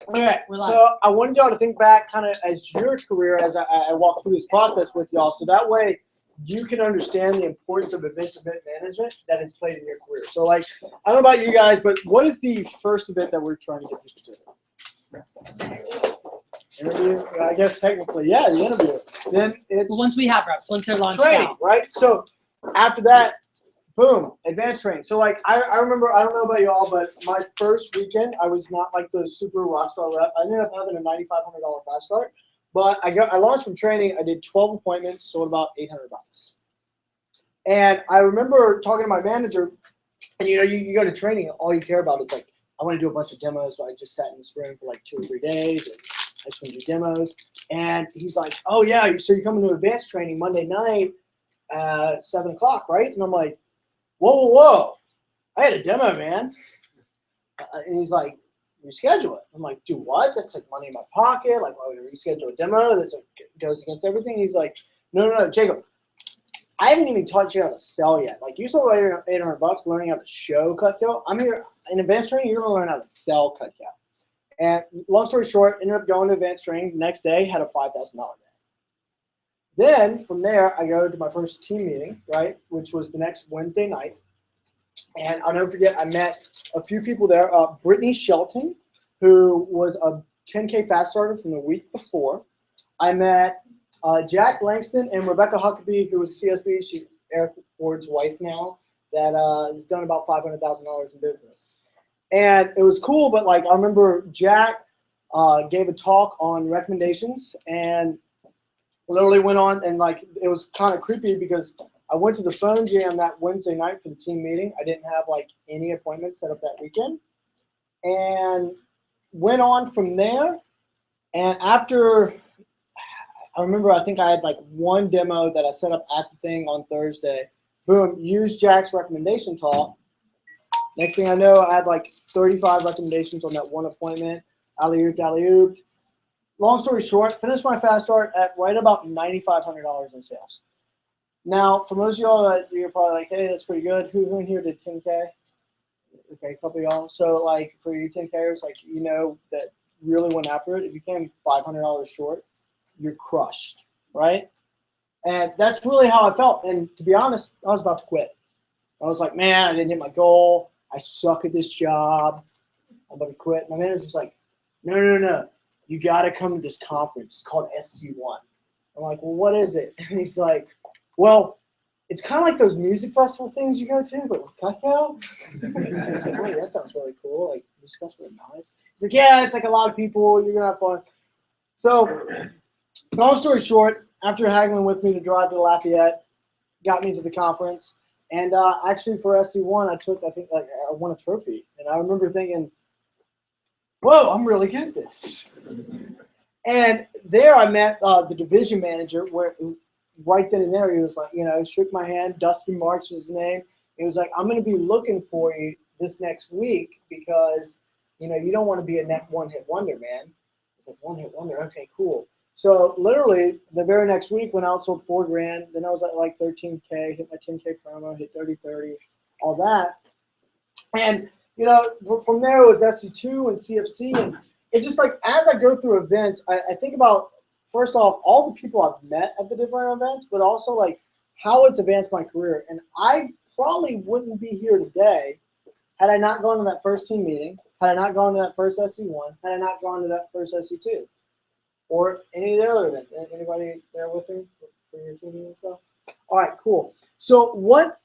Okay, so I wanted y'all to think back kind of as your career as I walk through this process with y'all, so that way you can understand the importance of event management that it's played in your career. So, like, I don't know about you guys, but what is the first event that we're trying to get people to? Interview? I guess technically, yeah, the interview. Then it's once we have reps, once they're launched training, out. right? So after that, boom, advanced training. So like I remember, I don't know about y'all, but my first weekend I was not like the super rock star rep. I ended up having a $9,500 fast start, but I launched from training. I did 12 appointments, sold about $800. And I remember talking to my manager, and you go to training, all you care about is like, I want to do a bunch of demos. So I just sat in this room for like 2 or 3 days, and I just want to do demos. And he's like, oh yeah, so you're coming to advanced training Monday night at 7 o'clock, right? And I'm like, whoa, I had a demo, man. And he's like, reschedule it. I'm like, do what? That's like money in my pocket. Like, why would I reschedule a demo? That's like, goes against everything. He's like, no, Jacob, I haven't even taught you how to sell yet. Like, you sold $800 learning how to show Cutco. I'm here in advanced training. You're going to learn how to sell Cutco. And long story short, ended up going to advanced training. The next day, had a $5,000 day. Then from there, I go to my first team meeting, right, which was the next Wednesday night. And I'll never forget, I met a few people there. Brittany Shelton, who was a 10K fast starter from the week before. I met Jack Langston and Rebecca Huckabee, who was CSB. She's Eric Ward's wife now, that has done about $500,000 in business. And it was cool, but like I remember Jack gave a talk on recommendations and literally went on, and like it was kind of creepy because I went to the phone jam that Wednesday night for the team meeting. I didn't have like any appointments set up that weekend, and went on from there. And after, I remember, I think I had like one demo that I set up at the thing on Thursday. Boom, used Jack's recommendation talk. Next thing I know, I had like 35 recommendations on that one appointment. Alley-oop. Long story short, finished my fast start at right about $9,500 in sales. Now, for most of y'all, you're probably like, hey, that's pretty good. Who in here did 10K? Okay, a couple of y'all. So, like, for you 10Kers, like, you know that really went after it. If you came $500 short, you're crushed, right? And that's really how I felt. And to be honest, I was about to quit. I was like, man, I didn't hit my goal. I suck at this job. I'm about to quit. My manager's like, no. You got to come to this conference. It's called SC1. I'm like, well, what is it? And he's like, well, it's kind of like those music festival things you go to, but with Cutco. I was like, wait, that sounds really cool. Like, music festival with knives. He's like, yeah, it's like a lot of people. You're going to have fun. So, long story short, after haggling with me to drive to Lafayette, got me to the conference. And actually for SC1, I think like I won a trophy. And I remember thinking, whoa, I'm really good at this. And there I met the division manager, where right then and there he was like, shook my hand. Dustin Marks was his name. He was like, I'm going to be looking for you this next week because, you don't want to be a net one-hit wonder, man. I was like, one-hit wonder? Okay, cool. So literally the very next week went out, sold $4,000. Then I was at like 13K, hit my 10K promo, hit 30-30, all that. And, from there it was SC2 and CFC. And it just like, as I go through events, I think about, first off, all the people I've met at the different events, but also like how it's advanced my career. And I probably wouldn't be here today had I not gone to that first team meeting, had I not gone to that first SC1, had I not gone to that first SC2. Or any of the other events. Anybody there with me for your team and stuff? All right, cool. So what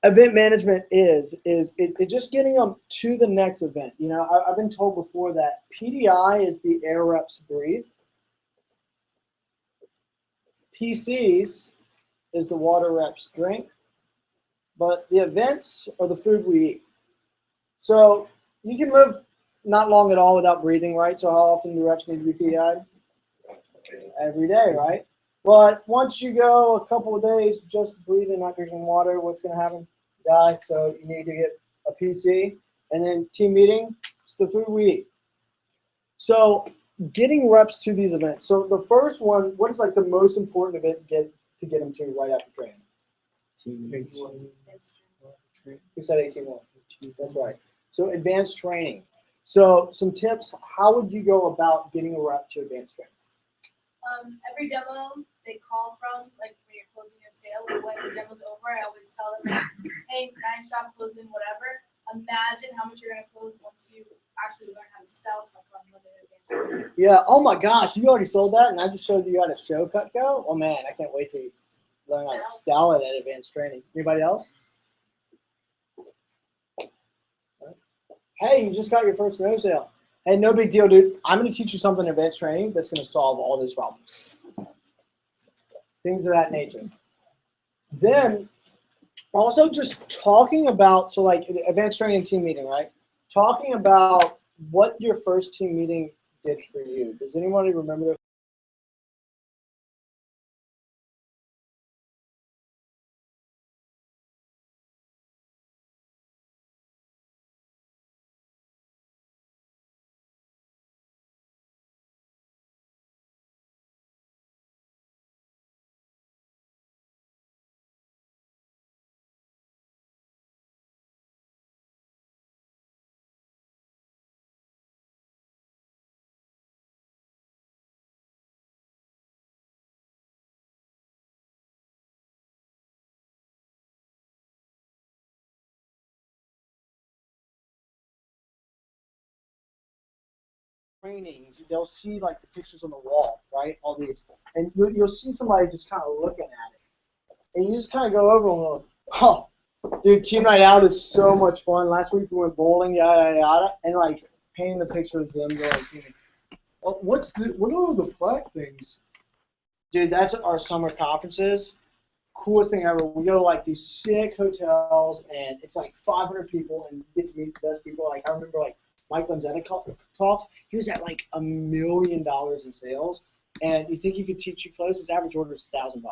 event management is it just getting them to the next event. I've been told before that PDI is the air reps breathe. PCs is the water reps drink. But the events are the food we eat. So you can live not long at all without breathing, right? So how often do reps need to be PDI'd? Every day, right? But once you go a couple of days just breathing, not drinking water, what's going to happen? Die. So you need to get a PC. And then team meeting, it's the food we eat. So getting reps to these events. So the first one, what is like the most important event to get them to right after training? Team 18. Who said 18-1? That's right. So advanced training. So some tips, how would you go about getting a rep to advanced training? Every demo they call from, like when you're closing a sale, when the demo's over, I always tell them, like, hey, nice job closing, whatever. Imagine how much you're gonna close once you actually learn how to sell unlimited advanced training. Yeah, oh my gosh, you already sold that and I just showed you how to show Cutco? Oh man, I can't wait to learn how to sell it at advanced training. Anybody else? Hey, you just got your first no sale. Hey, no big deal, dude. I'm going to teach you something in advanced training that's going to solve all these problems. Things of that nature. Then, also just talking about, so like advanced training team meeting, right? Talking about what your first team meeting did for you. Does anybody remember their trainings? They'll see like the pictures on the wall, right? All these. And you'll see somebody just kind of looking at it. And you just kind of go over and go, oh, dude, team night out is so much fun. Last week we went bowling, yada, yada, yada. And like painting the picture of them going, oh, what are the black things? Dude, that's our summer conferences. Coolest thing ever. We go to like these sick hotels, and it's like 500 people, and you get to meet the best people. Like I remember, like Mike Lanzetta talked. He was at like $1 million in sales, and you think you could teach you close? His average order is $1,000.